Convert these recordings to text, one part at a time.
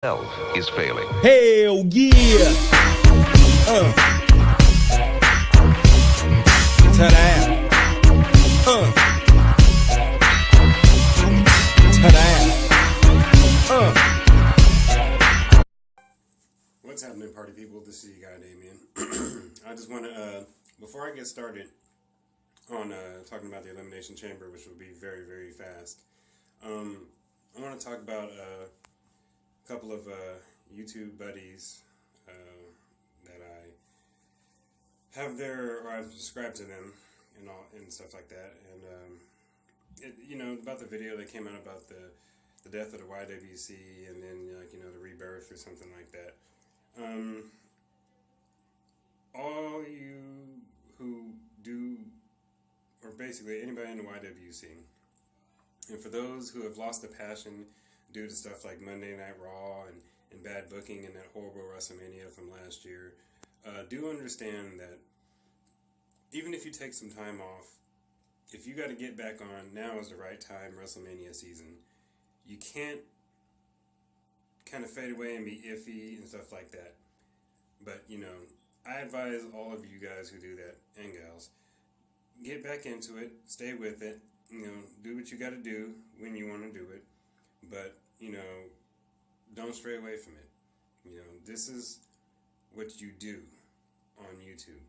health is failing. Hell yeah! Ta-da! Ta-da! What's happening, party people? This is your guy, Damien. I just want to, before I get started on talking about the Elimination Chamber, which will be very, very fast, I want to talk about a couple of YouTube buddies that I have there, or I've subscribed to them and all and stuff like that. And about the video that came out about the death of the YWC, and then the rebirth or something like that. All you who do, or basically anybody in the YWC, and for those who have lost the passion due to stuff like Monday Night Raw and bad booking and that horrible WrestleMania from last year, do understand that even if you take some time off, if you got to get back on, now is the right time, WrestleMania season. You can't kind of fade away and be iffy and stuff like that. But, I advise all of you guys who do that, and gals, get back into it, stay with it, do what you got to do when you want to do it, but, don't stray away from it. This is what you do on YouTube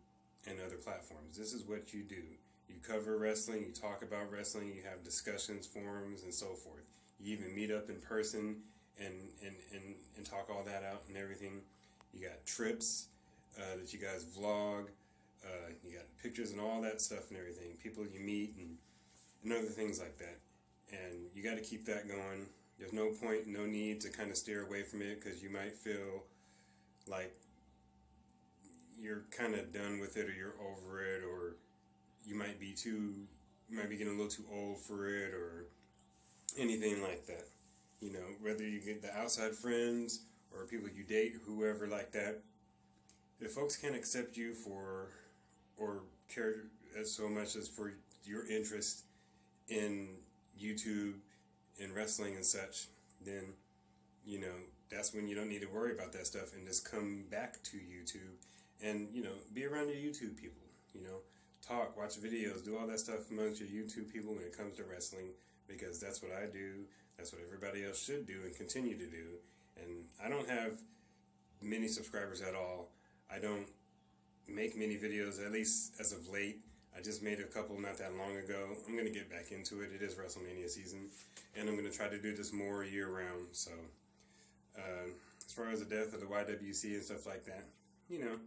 and other platforms. This is what you do. You cover wrestling, you talk about wrestling, you have discussions, forums, and so forth. You even meet up in person and talk all that out and everything. You got trips that you guys vlog. You got pictures and all that stuff and everything. People you meet and other things like that. And you got to keep that going. There's no point, no need to kind of steer away from it, because you might feel like you're kind of done with it, or you're over it, or you might be getting a little too old for it, or anything like that. Whether you get the outside friends or people you date, whoever like that, if folks can't accept you for, or care as so much as for your interest in YouTube and wrestling and such, then, that's when you don't need to worry about that stuff, and just come back to YouTube and, be around your YouTube people, talk, watch videos, do all that stuff amongst your YouTube people when it comes to wrestling, because that's what I do. That's what everybody else should do and continue to do. And I don't have many subscribers at all. I don't make many videos, at least as of late. I just made a couple not that long ago. I'm going to get back into it. It is WrestleMania season, and I'm going to try to do this more year round. So, as far as the death of the YWC and stuff like that, the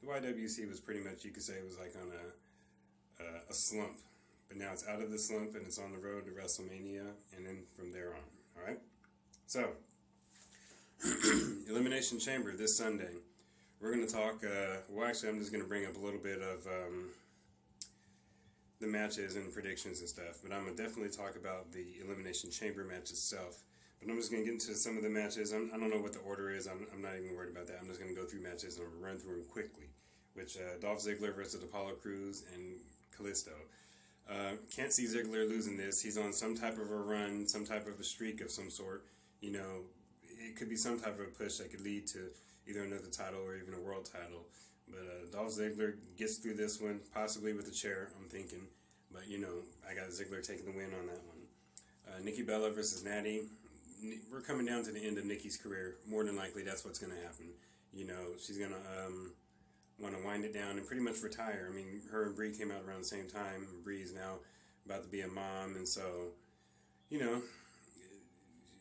YWC was pretty much, you could say, it was like on a slump. But now it's out of the slump, and it's on the road to WrestleMania, and then from there on. All right? So, Elimination Chamber this Sunday. We're going to talk, actually, I'm just going to bring up a little bit of the matches and predictions and stuff, but I'm going to definitely talk about the Elimination Chamber match itself. But I'm just going to get into some of the matches. I don't know what the order is. I'm not even worried about that. I'm just going to go through matches, and I'm going to run through them quickly, which Dolph Ziggler versus Apollo Crews and Kalisto. Can't see Ziggler losing this. He's on some type of a run, some type of a streak of some sort. It could be some type of a push that could lead to either another title or even a world title. But Dolph Ziggler gets through this one, possibly with a chair, I'm thinking. But, I got Ziggler taking the win on that one. Nikki Bella versus Natty. We're coming down to the end of Nikki's career. More than likely, that's what's going to happen. She's going to want to wind it down and pretty much retire. I mean, her and Brie came out around the same time. Brie's now about to be a mom, and so,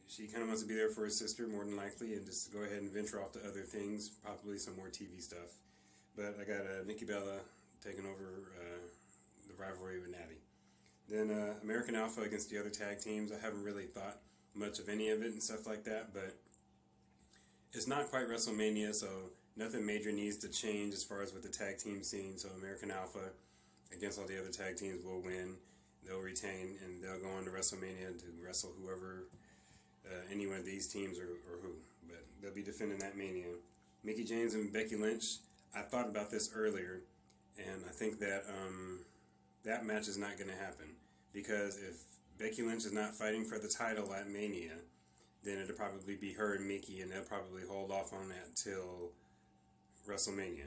she kind of wants to be there for her sister, more than likely, and just go ahead and venture off to other things, probably some more TV stuff. But I got Nikki Bella taking over the rivalry with Natty. Then American Alpha against the other tag teams. I haven't really thought much of any of it and stuff like that, but it's not quite WrestleMania, so nothing major needs to change as far as with the tag team scene. So American Alpha against all the other tag teams will win. They'll retain, and they'll go on to WrestleMania to wrestle whoever, any one of these teams or who. But they'll be defending that Mania. Mickie James and Becky Lynch. I thought about this earlier, and I think that that match is not going to happen, because if Becky Lynch is not fighting for the title at Mania, then it'll probably be her and Mickey, and they'll probably hold off on that till WrestleMania.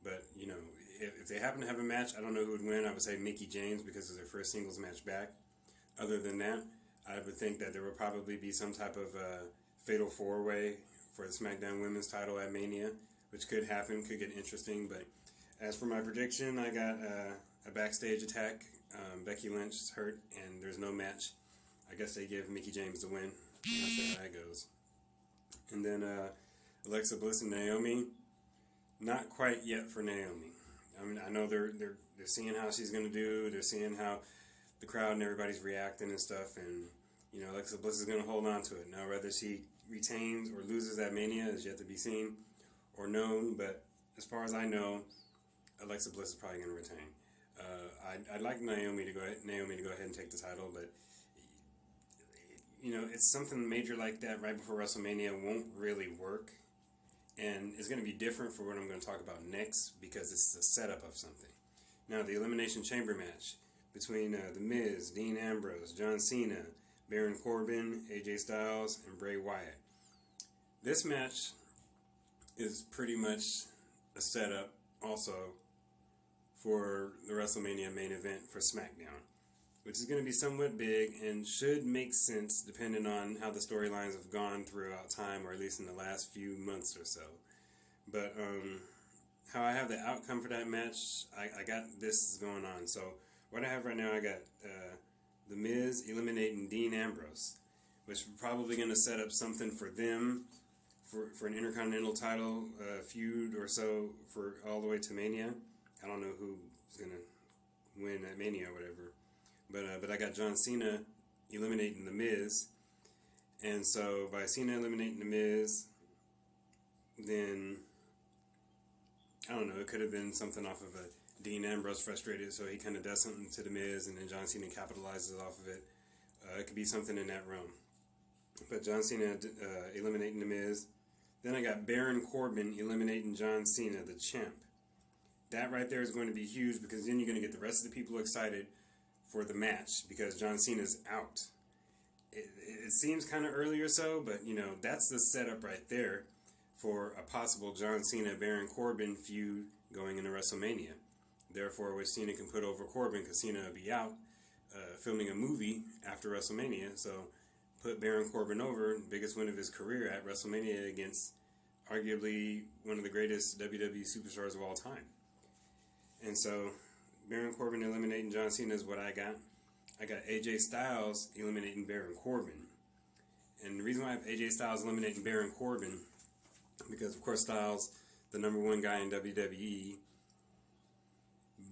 But, you know, if they happen to have a match, I don't know who would win. I would say Mickey James because it's their first singles match back. Other than that, I would think that there would probably be some type of fatal four-way for the SmackDown Women's title at Mania, which could happen, could get interesting. But as for my prediction, I got a backstage attack. Becky Lynch is hurt, and there's no match. I guess they give Mickey James the win. That's how that goes. And then Alexa Bliss and Naomi. Not quite yet for Naomi. I mean, I know they're seeing how she's going to do. They're seeing how the crowd and everybody's reacting and stuff. And, you know, Alexa Bliss is going to hold on to it. Now, whether she retains or loses at Mania is yet to be seen or known. But as far as I know, Alexa Bliss is probably going to retain. I'd like Naomi to go ahead and take the title, but you know, it's something major like that right before WrestleMania won't really work, and it's going to be different for what I'm going to talk about next because it's the setup of something. Now, the Elimination Chamber match between The Miz, Dean Ambrose, John Cena, Baron Corbin, AJ Styles, and Bray Wyatt. This match is pretty much a setup also for the WrestleMania main event for SmackDown, which is going to be somewhat big and should make sense depending on how the storylines have gone throughout time, or at least in the last few months or so. But how I have the outcome for that match, I got this going on. So what I have right now, I got The Miz eliminating Dean Ambrose, which is probably going to set up something for them for an Intercontinental title feud or so for all the way to Mania. I don't know who's going to win at Mania or whatever. But I got John Cena eliminating The Miz. And so by Cena eliminating The Miz, then, I don't know, it could have been something off of a Dean Ambrose frustrated, so he kind of does something to The Miz, and then John Cena capitalizes off of it. It could be something in that realm. But John Cena eliminating The Miz. Then I got Baron Corbin eliminating John Cena, the champ. That right there is going to be huge because then you're going to get the rest of the people excited for the match because John Cena's out. It seems kind of early or so, but you know, that's the setup right there for a possible John Cena Baron Corbin feud going into WrestleMania. Therefore, which Cena can put over Corbin because Cena will be out filming a movie after WrestleMania. So put Baron Corbin over, biggest win of his career at WrestleMania against arguably one of the greatest WWE superstars of all time. And so, Baron Corbin eliminating John Cena is what I got. I got AJ Styles eliminating Baron Corbin. And the reason why I have AJ Styles eliminating Baron Corbin, because of course Styles, the #1 guy in WWE,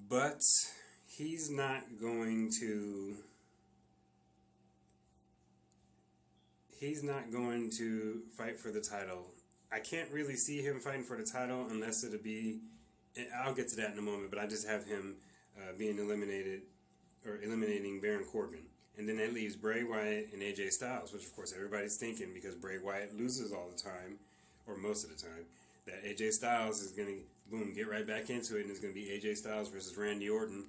but he's not going to fight for the title. I can't really see him fighting for the title unless it'll be, I'll get to that in a moment, but I just have him being eliminated, or eliminating Baron Corbin. And then that leaves Bray Wyatt and AJ Styles, which of course everybody's thinking, because Bray Wyatt loses all the time, or most of the time, that AJ Styles is going to, boom, get right back into it, and it's going to be AJ Styles versus Randy Orton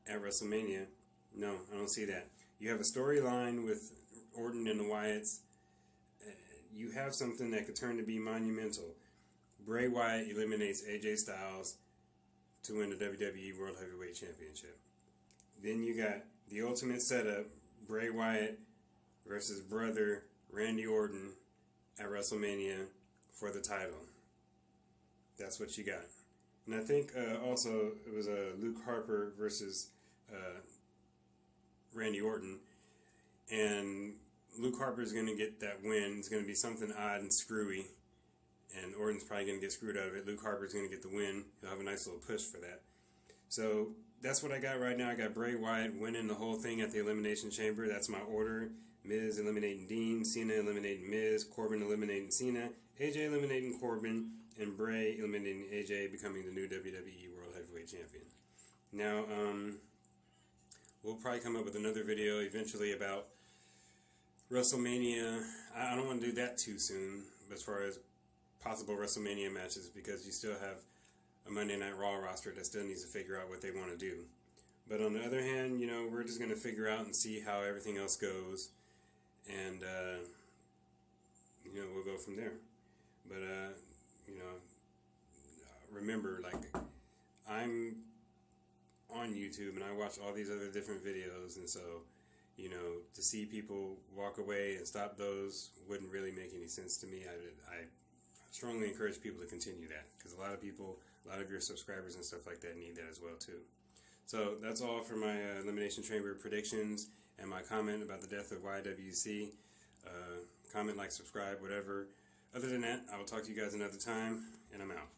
at WrestleMania. No, I don't see that. You have a storyline with Orton and the Wyatts. You have something that could turn to be monumental. Bray Wyatt eliminates AJ Styles to win the WWE World Heavyweight Championship. Then you got the ultimate setup, Bray Wyatt versus brother Randy Orton at WrestleMania for the title. That's what you got. And I think also it was Luke Harper versus Randy Orton. And Luke Harper's going to get that win. It's going to be something odd and screwy. And Orton's probably going to get screwed out of it. Luke Harper's going to get the win. He'll have a nice little push for that. So that's what I got right now. I got Bray Wyatt winning the whole thing at the Elimination Chamber. That's my order. Miz eliminating Dean, Cena eliminating Miz, Corbin eliminating Cena, AJ eliminating Corbin, and Bray eliminating AJ, becoming the new WWE World Heavyweight Champion. Now, we'll probably come up with another video eventually about WrestleMania. I don't want to do that too soon as far as possible WrestleMania matches, because you still have a Monday Night Raw roster that still needs to figure out what they want to do. But on the other hand, you know, we're just going to figure out and see how everything else goes. And we'll go from there. But remember, like, I'm on YouTube and I watch all these other different videos, and so to see people walk away and stop those wouldn't really make any sense to me. I strongly encourage people to continue that, because a lot of your subscribers and stuff like that need that as well too. So that's all for my Elimination Chamber predictions and my comment about the death of YWC. Comment, like, subscribe, whatever. Other than that, I will talk to you guys another time, and I'm out.